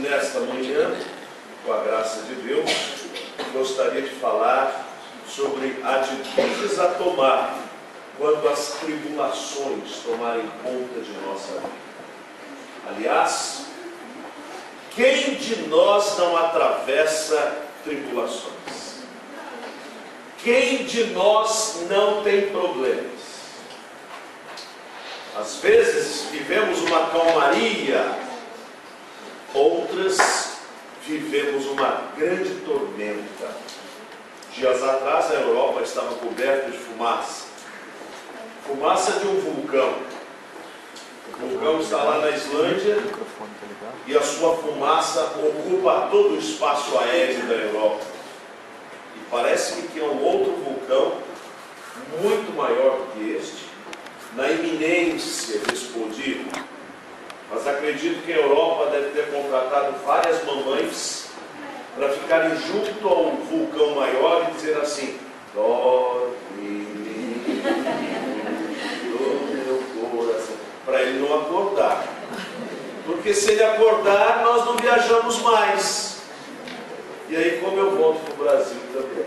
nesta manhã, com a graça de Deus, gostaria de falar sobre atitudes a tomar quando as tribulações tomarem conta de nossa vida. Aliás, quem de nós não atravessa tribulações? Quem de nós não tem problemas? Às vezes vivemos uma calmaria, outras vivemos uma grande tormenta. Dias atrás a Europa estava coberta de fumaça. Fumaça de um vulcão. O vulcão está lá na Islândia e a sua fumaça ocupa todo o espaço aéreo da Europa. E parece-me que é um outro vulcão muito maior do que este, na iminência de explodir. Mas acredito que a Europa deve ter contratado várias mamães para ficarem junto ao vulcão maior e dizer assim: dorme do meu coração, para ele não acordar. Porque se ele acordar, nós não viajamos mais. E aí como eu volto para o Brasil também.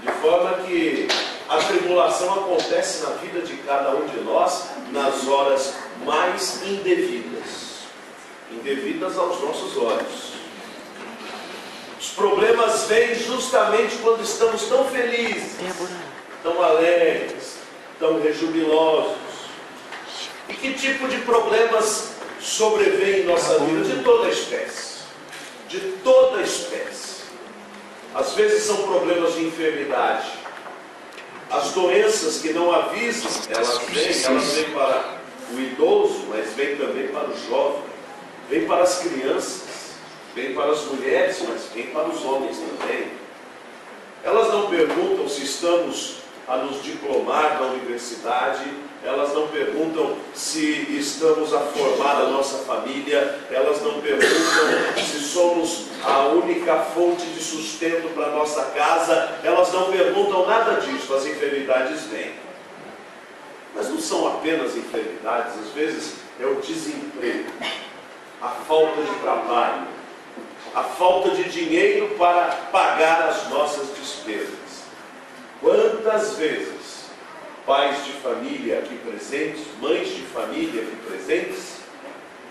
De forma que a tribulação acontece na vida de cada um de nós nas horas mais indevidas. Indevidas aos nossos olhos. Os problemas vêm justamente quando estamos tão felizes, tão alegres, tão rejubilosos. E que tipo de problemas sobrevêm em nossa vida? De toda espécie. De toda espécie. Às vezes são problemas de enfermidade. As doenças que não avisam, elas vêm para o idoso, mas vêm também para o jovem. Vêm para as crianças, vêm para as mulheres, mas vêm para os homens também. Elas não perguntam se estamos a nos diplomar na universidade, elas não perguntam se estamos a formar a nossa família, elas não perguntam se somos a única fonte de sustento para a nossa casa, elas não perguntam nada disso. As enfermidades vêm. Mas não são apenas enfermidades, às vezes é o desemprego, a falta de trabalho, a falta de dinheiro para pagar as nossas despesas. Quantas vezes pais de família aqui presentes, mães de família aqui presentes,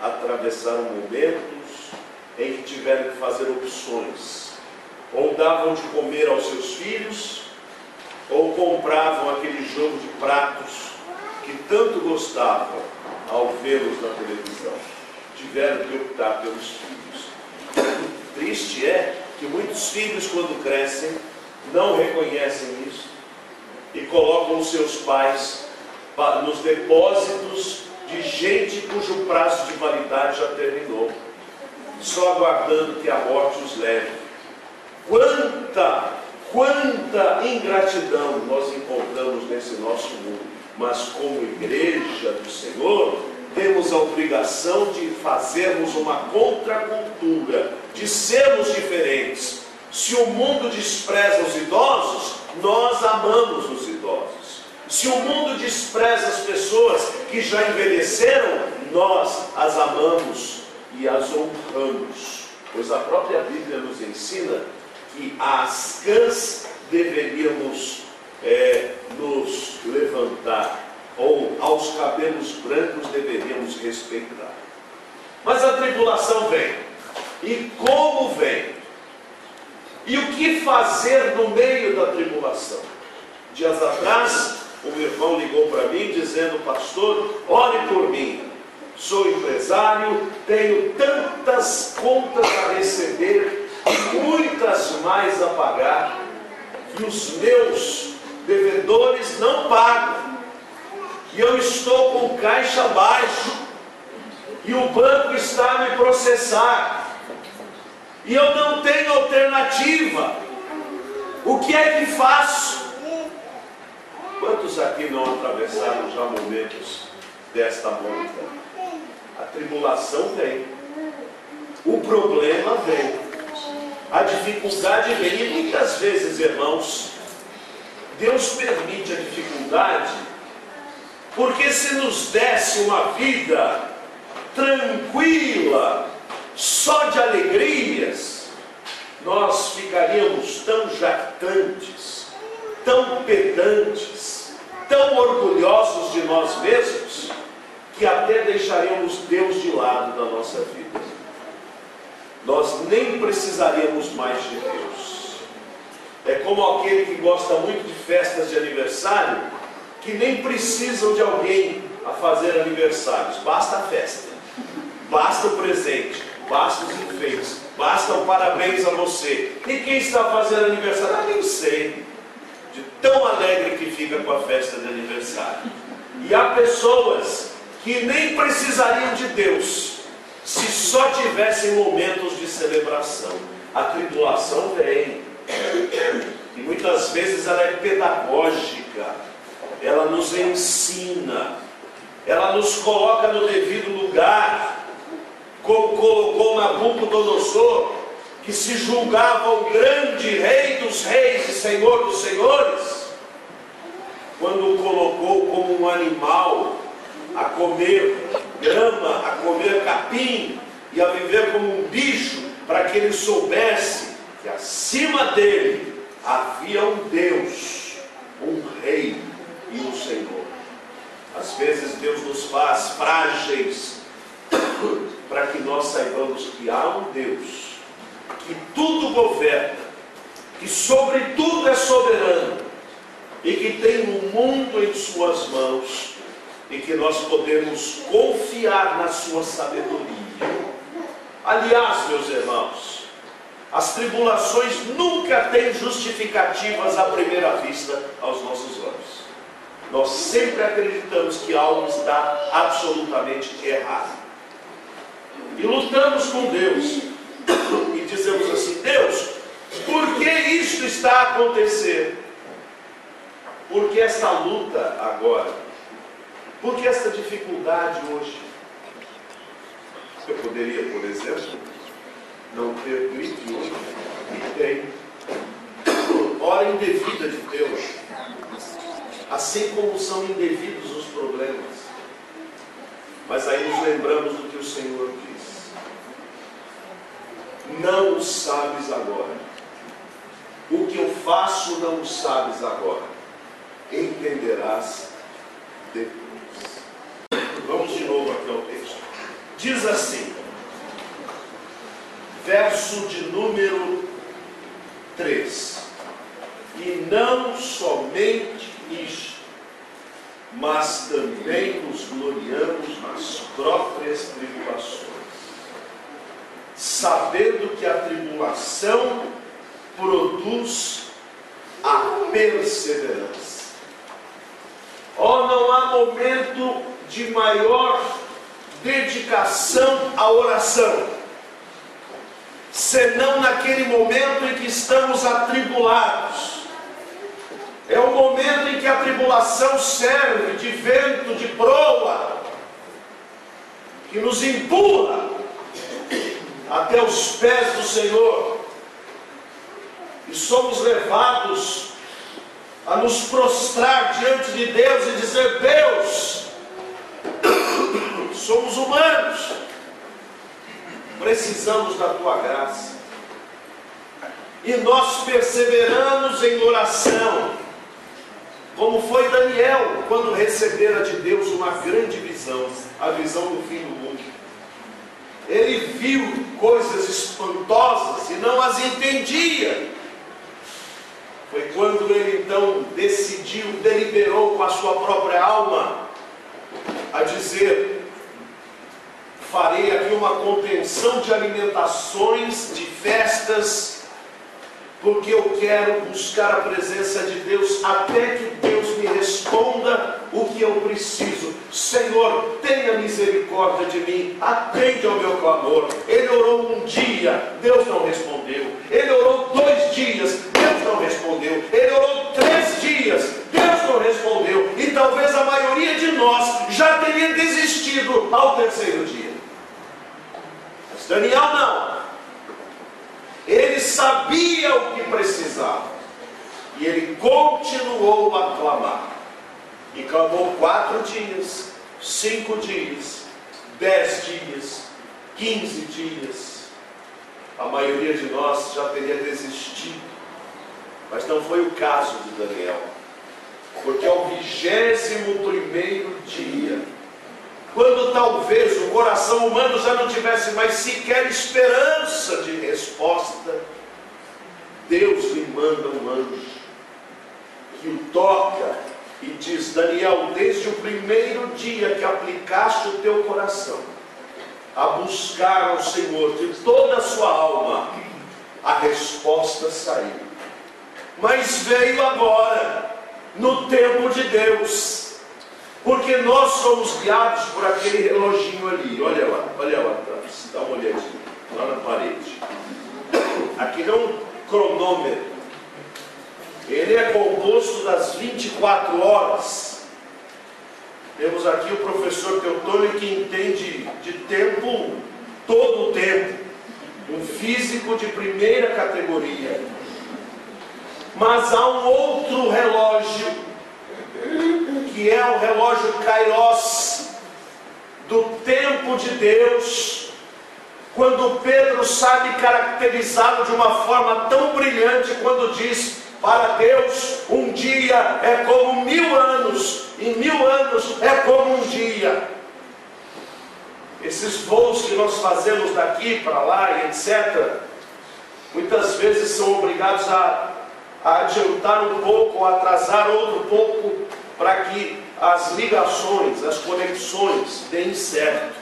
atravessaram momentos em que tiveram que fazer opções. Ou davam de comer aos seus filhos, ou compravam aquele jogo de pratos que tanto gostavam ao vê-los na televisão. Tiveram que optar pelos filhos. O triste é que muitos filhos, quando crescem, não reconhecem isso e colocam os seus pais nos depósitos de gente cujo prazo de validade já terminou, só aguardando que a morte os leve. Quanta ingratidão nós encontramos nesse nosso mundo. Mas como igreja do Senhor, temos a obrigação de fazermos uma contracultura, de sermos diferentes. Se o mundo despreza os idosos, nós amamos os idosos. Se o mundo despreza as pessoas que já envelheceram, nós as amamos e as honramos. Pois a própria Bíblia nos ensina que às cãs deveríamos nos levantar, ou aos cabelos brancos deveríamos respeitar. Mas a tribulação vem. E como vem? E o que fazer no meio da tribulação? Dias atrás, um irmão ligou para mim dizendo: pastor, ore por mim. Sou empresário, tenho tantas contas a receber, muitas mais a pagar, e os meus devedores não pagam. E eu estou com caixa baixo, e o banco está a me processar. E eu não tenho alternativa. O que é que faço? Quantos aqui não atravessaram já momentos desta monta? A tribulação vem. O problema vem. A dificuldade vem. E muitas vezes, irmãos, Deus permite a dificuldade, porque se nos desse uma vida tranquila, só de alegrias, nós ficaríamos tão jactantes, tão pedantes, tão orgulhosos de nós mesmos, que até deixaríamos Deus de lado da nossa vida. Nós nem precisaríamos mais de Deus. É como aquele que gosta muito de festas de aniversário, que nem precisam de alguém a fazer aniversários. Basta a festa, basta o presente, basta os enfeites, basta o parabéns a você. E quem está fazendo aniversário? Nem sei. De tão alegre que fica com a festa de aniversário. E há pessoas que nem precisariam de Deus, se só tivessem momentos de celebração. A tribulação vem, e muitas vezes ela é pedagógica, ela nos ensina, ela nos coloca no devido lugar, como colocou Nabucodonosor, que se julgava o grande rei dos reis e senhor dos senhores, quando o colocou como um animal a comer grama, a comer capim e a viver como um bicho, para que ele soubesse que acima dele havia um Deus, um rei e um Senhor. Às vezes Deus nos faz frágeis para que nós saibamos que há um Deus que tudo governa, que sobre tudo é soberano e que tem o mundo em suas mãos, e que nós podemos confiar na sua sabedoria. Aliás, meus irmãos, as tribulações nunca têm justificativas à primeira vista aos nossos olhos. Nós sempre acreditamos que algo está absolutamente errado. E lutamos com Deus e dizemos assim: Deus, por que isto está a acontecer? Por que esta luta agora? Por que esta dificuldade hoje? Eu poderia, por exemplo, não ter gripe hoje, e tem hora indevida de Deus, assim como são indevidos os problemas. Mas aí nos lembramos do que o Senhor diz: não o sabes agora, o que eu faço não o sabes agora, entenderás depois. Vamos de novo aqui ao texto. Diz assim, verso de número 3: e não somente isto, mas também nos gloriamos nas próprias tribulações, sabendo que a tribulação produz a perseverança. Oh, não há momento de maior dedicação à oração, senão naquele momento em que estamos atribulados. É o momento em que a tribulação serve de vento, de proa, que nos empurra até os pés do Senhor, e somos levados a nos prostrar diante de Deus e dizer: Deus, somos humanos, precisamos da Tua graça. E nós perseveramos em oração, como foi Daniel, quando recebera de Deus uma grande visão, a visão do fim do mundo. Ele viu coisas espantosas e não as entendia. Foi quando ele então decidiu, deliberou com a sua própria alma, a dizer: farei aqui uma contenção de alimentações, de festas, porque eu quero buscar a presença de Deus, até que Deus me responda o que eu preciso. Senhor, tenha misericórdia de mim, atende ao meu clamor. Ele orou um dia, Deus não respondeu. Ele orou 2 dias, Deus não respondeu. Ele orou 3 dias, Deus não respondeu. E talvez a maioria de nós já teria desistido ao 3º dia. Mas Daniel não. Ele sabia o que precisava, e ele continuou a clamar, e clamou 4 dias, 5 dias, 10 dias, 15 dias, a maioria de nós já teria desistido. Mas não foi o caso de Daniel. Porque ao 21º dia, quando talvez o coração humano já não tivesse mais sequer esperança de resposta, Deus lhe manda um anjo que o toca e diz: Daniel, desde o primeiro dia que aplicaste o teu coração a buscar ao Senhor de toda a sua alma, a resposta saiu. Mas veio agora, no tempo de Deus, porque nós somos guiados por aquele reloginho ali. Olha lá atrás, dá uma olhadinha, lá na parede. Aquele é um cronômetro. Ele é composto das 24 horas. Temos aqui o professor Teotônio, que entende de tempo, todo o tempo, um físico de primeira categoria. Mas há um outro relógio, que é o relógio Kairos, do tempo de Deus, quando Pedro sabe caracterizá-lo de uma forma tão brilhante, quando diz: para Deus um dia é como 1000 anos, e 1000 anos é como um dia. Esses voos que nós fazemos daqui para lá e etc., muitas vezes são obrigados a adiantar um pouco, a atrasar outro pouco, para que as ligações, as conexões deem certo.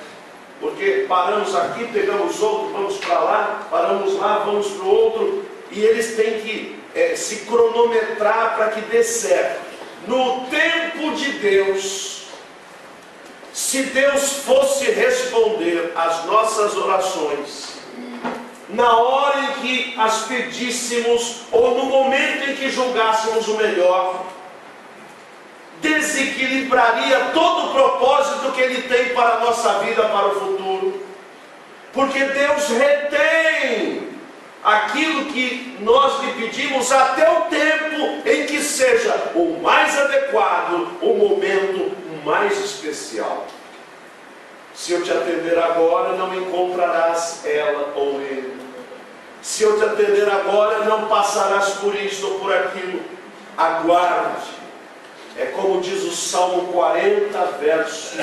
Porque paramos aqui, pegamos outro, vamos para lá, paramos lá, vamos para o outro, e eles têm que se cronometrar para que dê certo. No tempo de Deus, se Deus fosse responder às nossas orações na hora em que as pedíssemos, ou no momento em que julgássemos o melhor, desequilibraria todo o propósito que Ele tem para a nossa vida, para o futuro. Porque Deus retém aquilo que nós lhe pedimos até o tempo em que seja o mais adequado, o momento mais especial. Se eu te atender agora, não encontrarás ela ou ele. Se eu te atender agora, não passarás por isto ou por aquilo. Aguarde. É como diz o Salmo 40, verso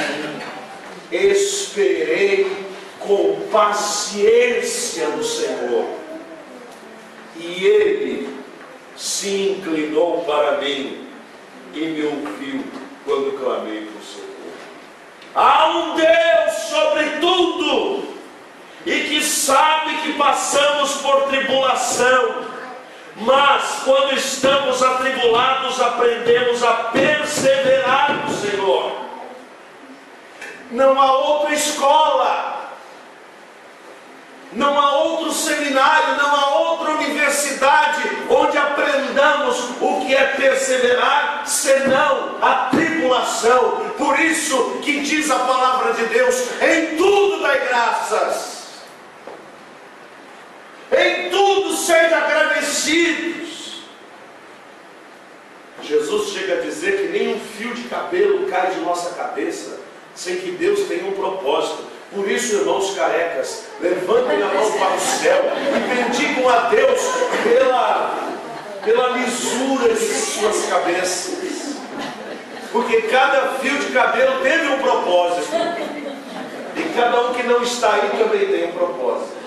1. Esperei com paciência no Senhor, e Ele se inclinou para mim e me ouviu quando clamei por socorro. Há um Deus sobre tudo, e que sabe que passamos por tribulação, mas quando estamos atribulados, aprendemos a perseverar no Senhor. Não há outra escola, não há outro seminário, não há outra universidade onde aprendamos o que é perseverar, senão a tribulação. Por isso que diz a palavra de Deus: em tudo dai graças, em tudo sejam agradecidos. Jesus chega a dizer que nem um fio de cabelo cai de nossa cabeça sem que Deus tenha um propósito. Por isso, irmãos carecas, levantem a mão para o céu e bendigam a Deus pela lisura de suas cabeças. Porque cada fio de cabelo teve um propósito, e cada um que não está aí também tem um propósito.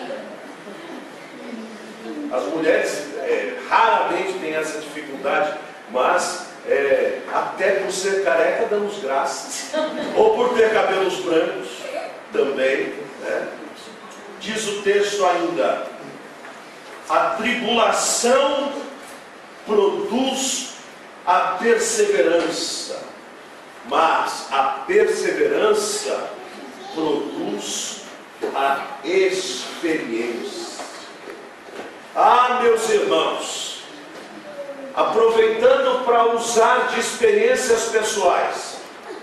As mulheres raramente têm essa dificuldade, mas até por ser careca damos graças, ou por ter cabelos brancos também, né? Diz o texto ainda: a tribulação produz a perseverança, mas a perseverança produz a experiência. Ah, meus irmãos, aproveitando para usar de experiências pessoais,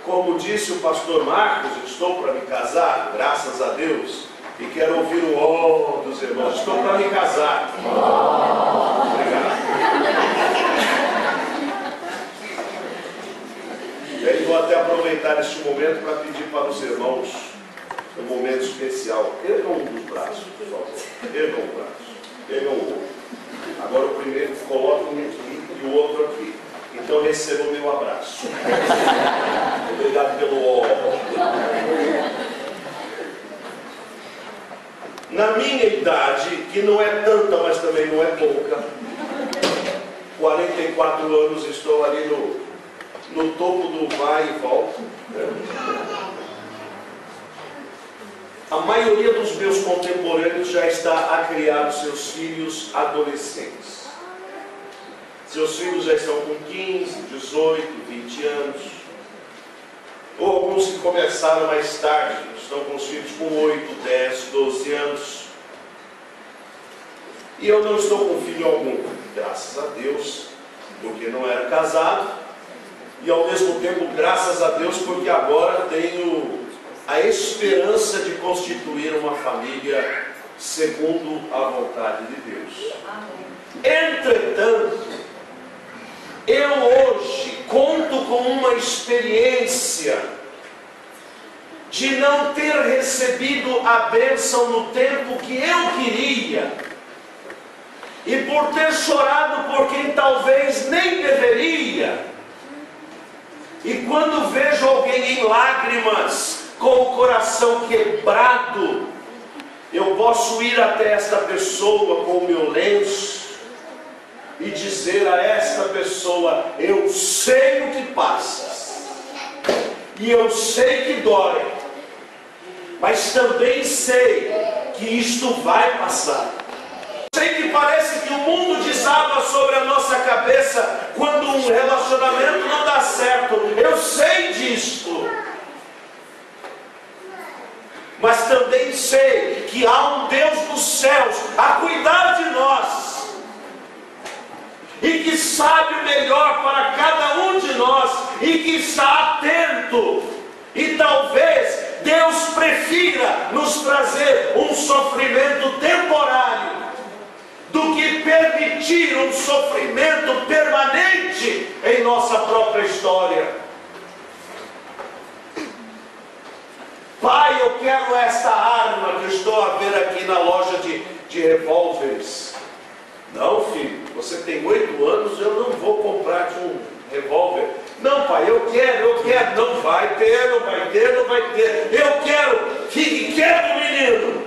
como disse o pastor Marcos, estou para me casar, graças a Deus, e quero ouvir o ó dos irmãos. Estou para me casar. Obrigado. E aí vou até aproveitar este momento para pedir para os irmãos um momento especial. Ergam os braços, por favor. Ergam o braço. receba o meu abraço. Obrigado pelo ó. Na minha idade, que não é tanta, mas também não é pouca, 44 anos, estou ali no topo do vai e volta. A maioria dos meus contemporâneos já está a criar os seus filhos adolescentes. Seus filhos já estão com 15, 18, 20 anos. Ou alguns que começaram mais tarde, estão com os filhos com 8, 10, 12 anos. E eu não estou com filho algum, graças a Deus, porque não era casado. E ao mesmo tempo, graças a Deus, porque agora tenho a esperança de constituir uma família segundo a vontade de Deus. Entretanto, eu hoje conto com uma experiência de não ter recebido a bênção no tempo que eu queria, e por ter chorado por quem talvez nem deveria. E quando vejo alguém em lágrimas, com o coração quebrado, eu posso ir até esta pessoa com o meu lenço e dizer a esta pessoa: eu sei o que passas, e eu sei que dói, mas também sei que isto vai passar. Sei que parece que o mundo desaba sobre a nossa cabeça quando um relacionamento não dá certo. Eu sei disto. Mas também sei que há um Deus dos céus a cuidar de nós, e que sabe o melhor para cada um de nós, e que está atento. E talvez Deus prefira nos trazer um sofrimento temporário do que permitir um sofrimento permanente em nossa própria história. Pai, eu quero esta arma que estou a ver aqui na loja de revólveres. Não, filho, você tem 8 anos, eu não vou comprar um revólver. Não, pai, eu quero, não vai ter, não vai ter. Eu quero, fique quieto, menino.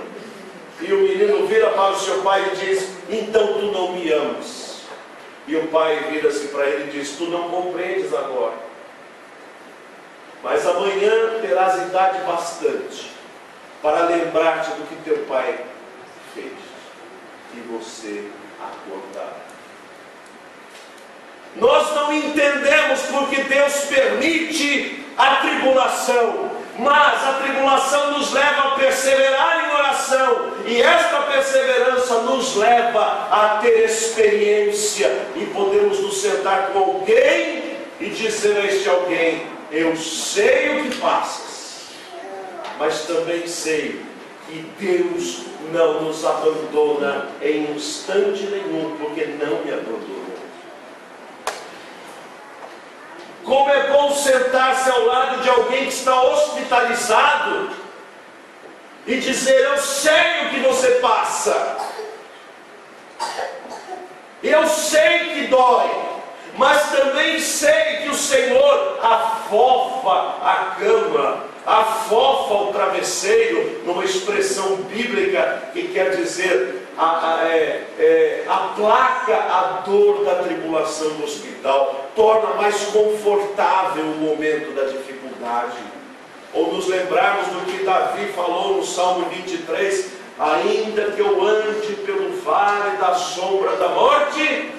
E o menino vira para o seu pai e diz: então tu não me amas. E o pai vira-se para ele e diz: tu não compreendes agora, mas amanhã terás idade bastante para lembrar-te do que teu pai fez, e você acordará. Nós não entendemos porque Deus permite a tribulação, mas a tribulação nos leva a perseverar em oração, e esta perseverança nos leva a ter experiência, e podemos nos sentar com alguém e dizer a este alguém: eu sei o que passas, mas também sei que Deus não nos abandona em instante nenhum, porque não me abandonou. Como é bom sentar-se ao lado de alguém que está hospitalizado e dizer: eu sei o que você passa, eu sei que dói, mas também sei que o Senhor afofa a cama, afofa o travesseiro, numa expressão bíblica que quer dizer aplaca a dor da tribulação do hospital, torna mais confortável o momento da dificuldade. Ou nos lembrarmos do que Davi falou no Salmo 23: ainda que eu ande pelo vale da sombra da morte,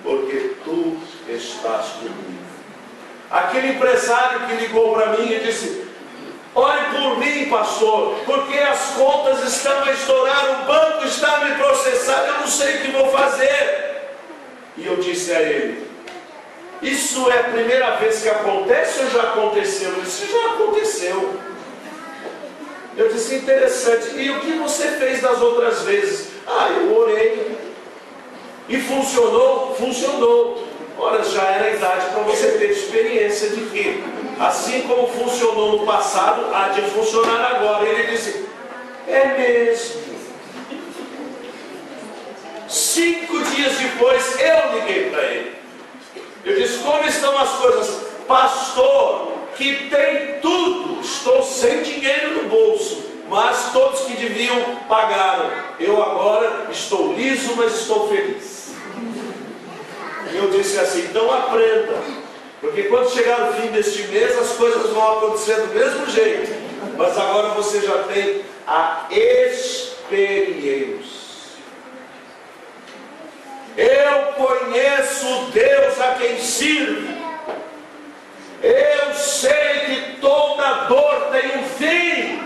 porque tu estás comigo. Aquele empresário que ligou para mim e disse: ore por mim, pastor, porque as contas estão a estourar, o banco está a me processar, eu não sei o que vou fazer. E eu disse a ele: isso é a primeira vez que acontece ou já aconteceu? Ele disse: já aconteceu. Eu disse: interessante. E o que você fez das outras vezes? Eu orei. E funcionou? Funcionou. Ora, já era a idade para você ter experiência de que, assim como funcionou no passado, há de funcionar agora. Ele disse: é mesmo. 5 dias depois, eu liguei para ele. Eu disse: como estão as coisas? Pastor, que tem tudo, estou sem dinheiro no bolso, mas todos que deviam pagaram. Eu agora estou liso, mas estou feliz. Eu disse assim: então aprenda, porque quando chegar o fim deste mês as coisas vão acontecer do mesmo jeito, mas agora você já tem a experiência. Eu conheço o Deus a quem sirvo. Eu sei que toda dor tem um fim.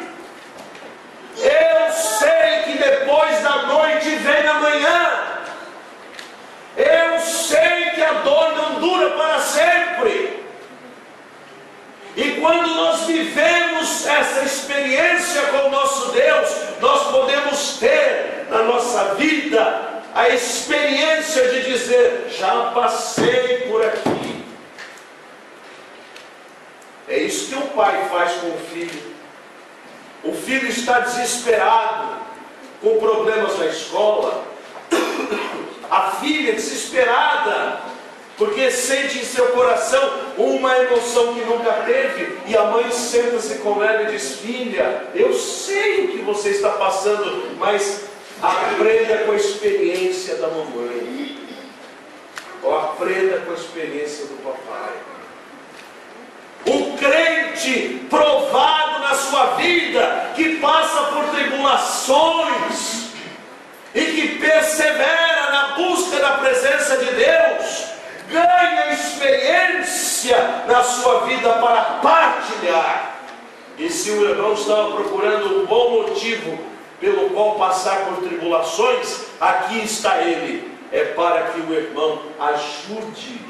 Eu sei que depois da noite vem a manhã. Eu sei que a dor não dura para sempre. E quando nós vivemos essa experiência com o nosso Deus, nós podemos ter na nossa vida a experiência de dizer: já passei por aqui. É isso que o pai faz com o filho. O filho está desesperado, com problemas na escola. A filha desesperada, porque sente em seu coração uma emoção que nunca teve. E a mãe senta-se com ela e diz: filha, eu sei o que você está passando, mas aprenda com a experiência da mamãe, ou aprenda com a experiência do papai. O crente provado na sua vida, que passa por tribulações e que persevera na busca da presença de Deus, ganha experiência na sua vida para partilhar. E se o irmão estava procurando um bom motivo pelo qual passar por tribulações, aqui está ele. É para que o irmão ajude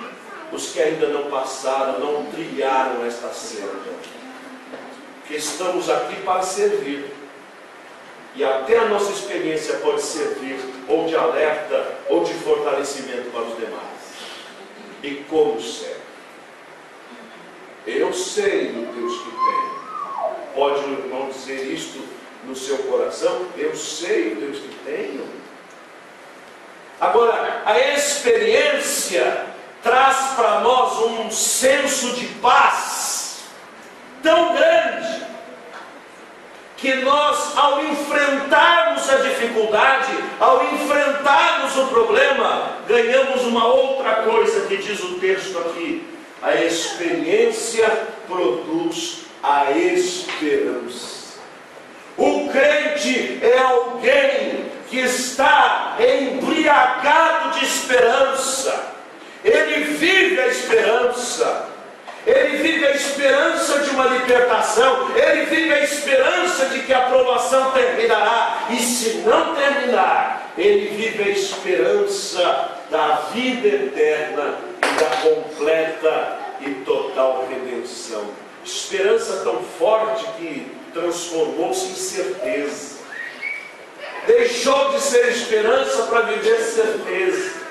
os que ainda não passaram, não trilharam esta senda. Que estamos aqui para servir. E até a nossa experiência pode servir ou de alerta ou de fortalecimento para os demais. E como serve? Eu sei do Deus que tenho. Pode o irmão dizer isto no seu coração? Eu sei o Deus que tenho. Agora, a experiência traz para nós um senso de paz tão grande, que nós, ao enfrentarmos a dificuldade, ao enfrentarmos o problema, ganhamos uma outra coisa que diz o texto aqui: a experiência produz a esperança. O crente é alguém que está embriagado de esperança. Ele vive a esperança. Ele vive a esperança de uma libertação. Ele vive a esperança de que a provação terminará. E se não terminar, ele vive a esperança da vida eterna e da completa e total redenção. Esperança tão forte que transformou-se em certeza. Deixou de ser esperança para viver certeza.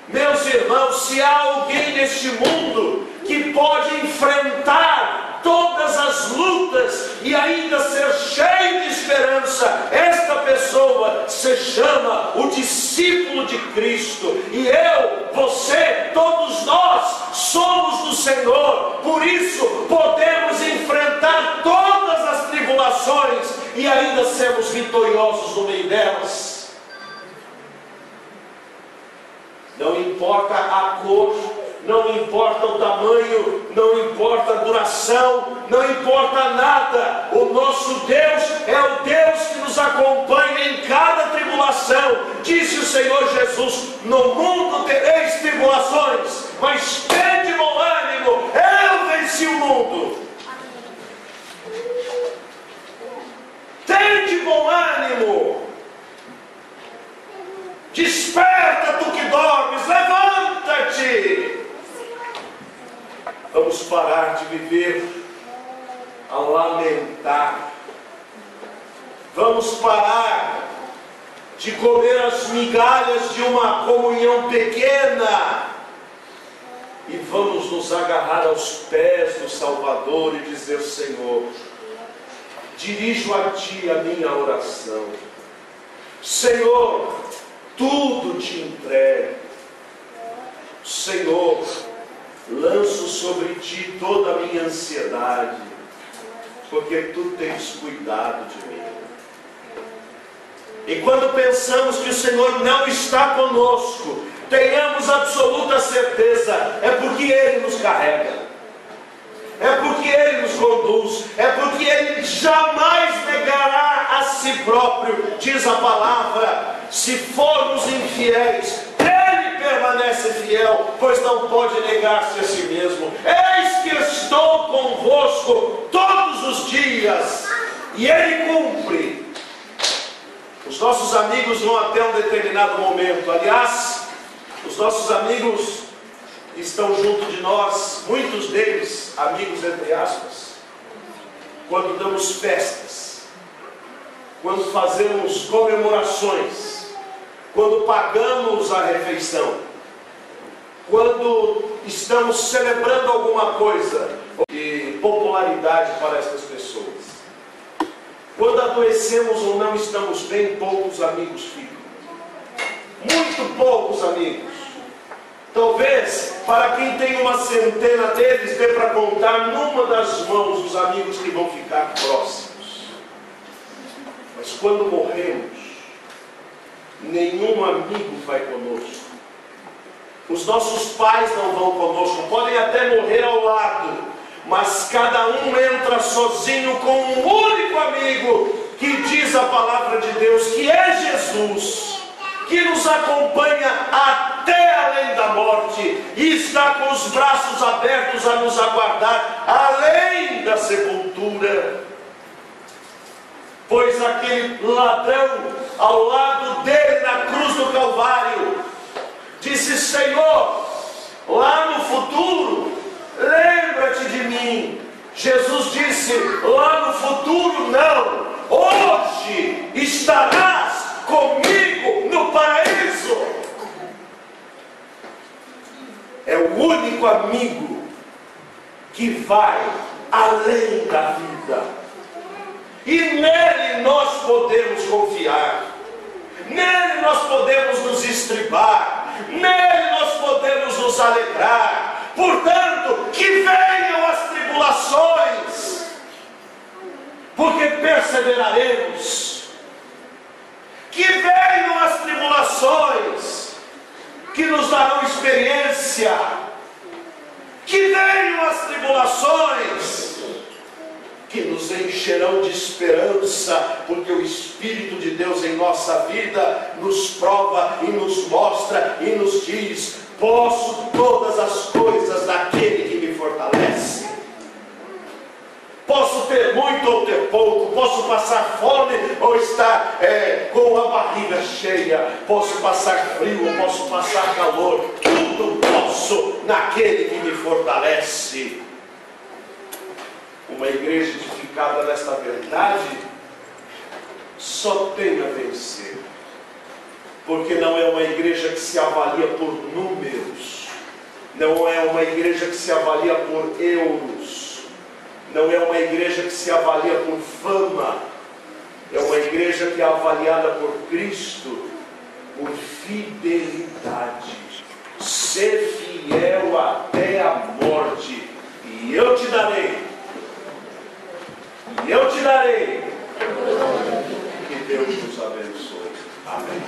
Meus irmãos, se há alguém neste mundo que pode enfrentar todas as lutas e ainda ser cheio de esperança, esta pessoa se chama o discípulo de Cristo. E eu, você, todos nós somos do Senhor. Por isso podemos enfrentar todas as tribulações e ainda sermos vitoriosos no meio delas. Não importa a cor, não importa o tamanho, não importa a duração, não importa nada. O nosso Deus é o Deus que nos acompanha em cada tribulação. Disse o Senhor Jesus: no mundo tereis tribulações, mas tende bom ânimo, eu venci o mundo. Tende bom ânimo. Desperta, tu que dormes, levanta-te. Vamos parar de viver a lamentar. Vamos parar de comer as migalhas de uma comunhão pequena e vamos nos agarrar aos pés do Salvador e dizer: Senhor, dirijo a Ti a minha oração. Senhor, tudo te entrego. Senhor, lanço sobre ti toda a minha ansiedade, porque tu tens cuidado de mim. E quando pensamos que o Senhor não está conosco, tenhamos absoluta certeza, é porque Ele nos carrega, é porque Ele nos conduz, é porque Ele jamais negará a si próprio. Diz a palavra: se formos infiéis, Ele permanece fiel, pois não pode negar-se a si mesmo. Eis que estou convosco todos os dias, e Ele cumpre. Os nossos amigos vão até um determinado momento. Aliás, os nossos amigos estão junto de nós, muitos deles, amigos entre aspas, quando damos festas, quando fazemos comemorações, quando pagamos a refeição, quando estamos celebrando alguma coisa de popularidade para essas pessoas. Quando adoecemos ou não estamos bem, poucos amigos ficam. Muito poucos amigos. Talvez, para quem tem uma centena deles, dê para contar numa das mãos os amigos que vão ficar próximos. Mas quando morremos, nenhum amigo vai conosco. Os nossos pais não vão conosco, podem até morrer ao lado, mas cada um entra sozinho com um único amigo, que diz a palavra de Deus, que é Jesus, que nos acompanha até além da morte, e está com os braços abertos a nos aguardar além da sepultura. Pois aquele ladrão ao lado dele na cruz do Calvário disse: Senhor, lá no futuro, lembra-te de mim. Jesus disse: lá no futuro não, hoje estarás comigo no paraíso. É o único amigo que vai além da vida, e nele nós podemos confiar, nele nós podemos nos estribar, nele nós podemos nos alegrar. Portanto, que venham as tribulações, porque perseveraremos. Que venham as tribulações, que nos darão experiência. Que venham as tribulações, que nos encherão de esperança, porque o Espírito de Deus em nossa vida nos prova e nos mostra e nos diz: posso todas as coisas naquele que me fortalece. Posso ter muito ou ter pouco, posso passar fome ou estar com a barriga cheia, posso passar frio ou posso passar calor, tudo posso naquele que me fortalece. Uma igreja edificada nesta verdade só tem a vencer, porque não é uma igreja que se avalia por números, não é uma igreja que se avalia por euros, não é uma igreja que se avalia por fama, é uma igreja que é avaliada por Cristo, por fidelidade. Ser fiel até a morte, e eu te darei. E eu te darei. Que Deus nos abençoe. Amém.